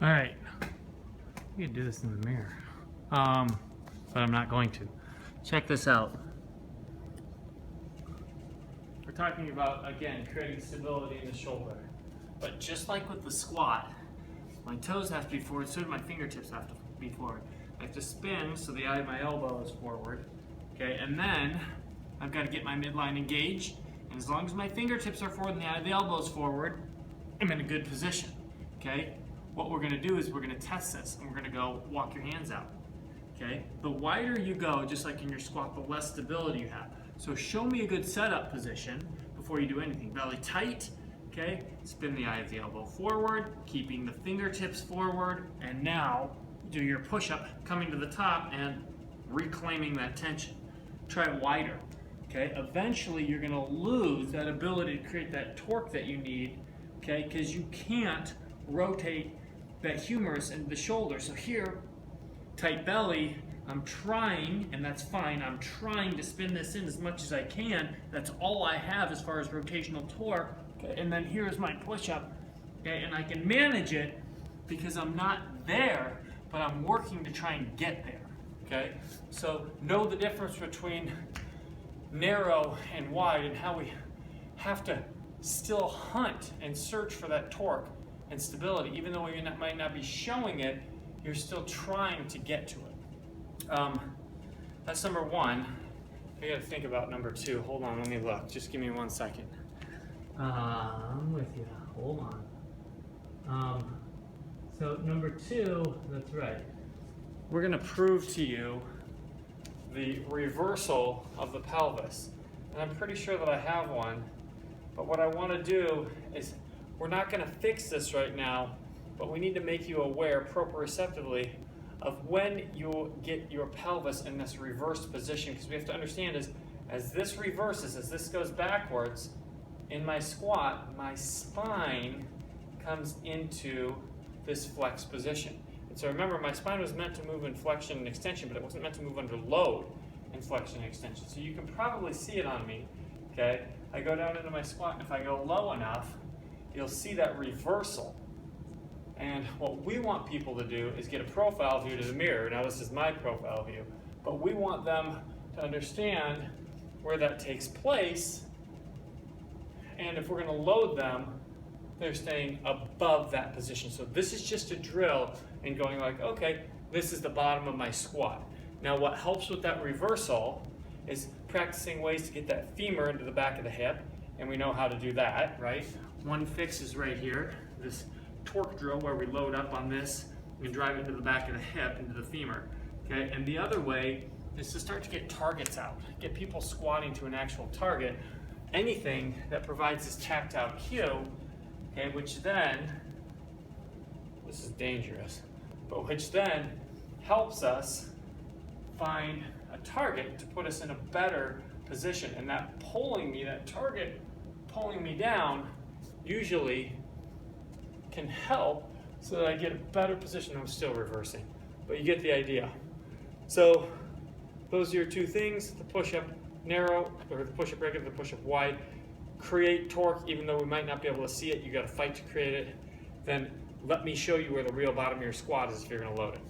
All right, you can do this in the mirror, but I'm not going to. Check this out. We're talking about, again, creating stability in the shoulder. But just like with the squat, my toes have to be forward, so do my fingertips have to be forward. I have to spin so the eye of my elbow is forward, okay? And then I've got to get my midline engaged, and as long as my fingertips are forward and the eye of the elbow is forward, I'm in a good position, okay? What we're gonna do is we're gonna test this, and we're gonna go walk your hands out, okay? The wider you go, just like in your squat, the less stability you have. So show me a good setup position before you do anything. Belly tight, okay? Spin the eye of the elbow forward, keeping the fingertips forward, and now do your push-up coming to the top and reclaiming that tension. Try it wider, okay? Eventually you're gonna lose that ability to create that torque that you need, okay? Because you can't rotate that humerus into the shoulder. So here, tight belly, I'm trying, and that's fine, I'm trying to spin this in as much as I can. That's all I have as far as rotational torque. Okay? And then here's my push-up, okay? And I can manage it because I'm not there, but I'm working to try and get there, okay? So know the difference between narrow and wide and how we have to still hunt and search for that torque and stability. Even though we might not be showing it, you're still trying to get to it. That's number one. I gotta think about number two. Hold on, let me look. Just give me 1 second. I'm with you. Hold on. So number two, that's right. We're gonna prove to you the reversal of the pelvis. And I'm pretty sure that I have one. But what I wanna do is, we're not gonna fix this right now, but we need to make you aware proprioceptively of when you get your pelvis in this reversed position, because we have to understand is, as this reverses, as this goes backwards, in my squat, my spine comes into this flex position. And so remember, my spine was meant to move in flexion and extension, but it wasn't meant to move under load in flexion and extension. So you can probably see it on me, okay? I go down into my squat, and if I go low enough, you'll see that reversal. And what we want people to do is get a profile view to the mirror. Now this is my profile view, but we want them to understand where that takes place, and if we're going to load them, they're staying above that position. So this is just a drill and going like, okay, this is the bottom of my squat. Now what helps with that reversal is practicing ways to get that femur into the back of the hip, and we know how to do that, right? One fix is right here, this torque drill where we load up on this and drive it into the back of the hip, into the femur, okay? And the other way is to start to get targets out, get people squatting to an actual target, anything that provides this tactile cue, okay, which then, this is dangerous, but which then helps us find a target to put us in a better position. And that pulling me, that target pulling me down, usually can help so that I get a better position. I'm still reversing, but you get the idea. So those are your two things: the push-up narrow, or the push-up regular, the push-up wide. Create torque, even though we might not be able to see it. You got to fight to create it. Then let me show you where the real bottom of your squat is if you're going to load it.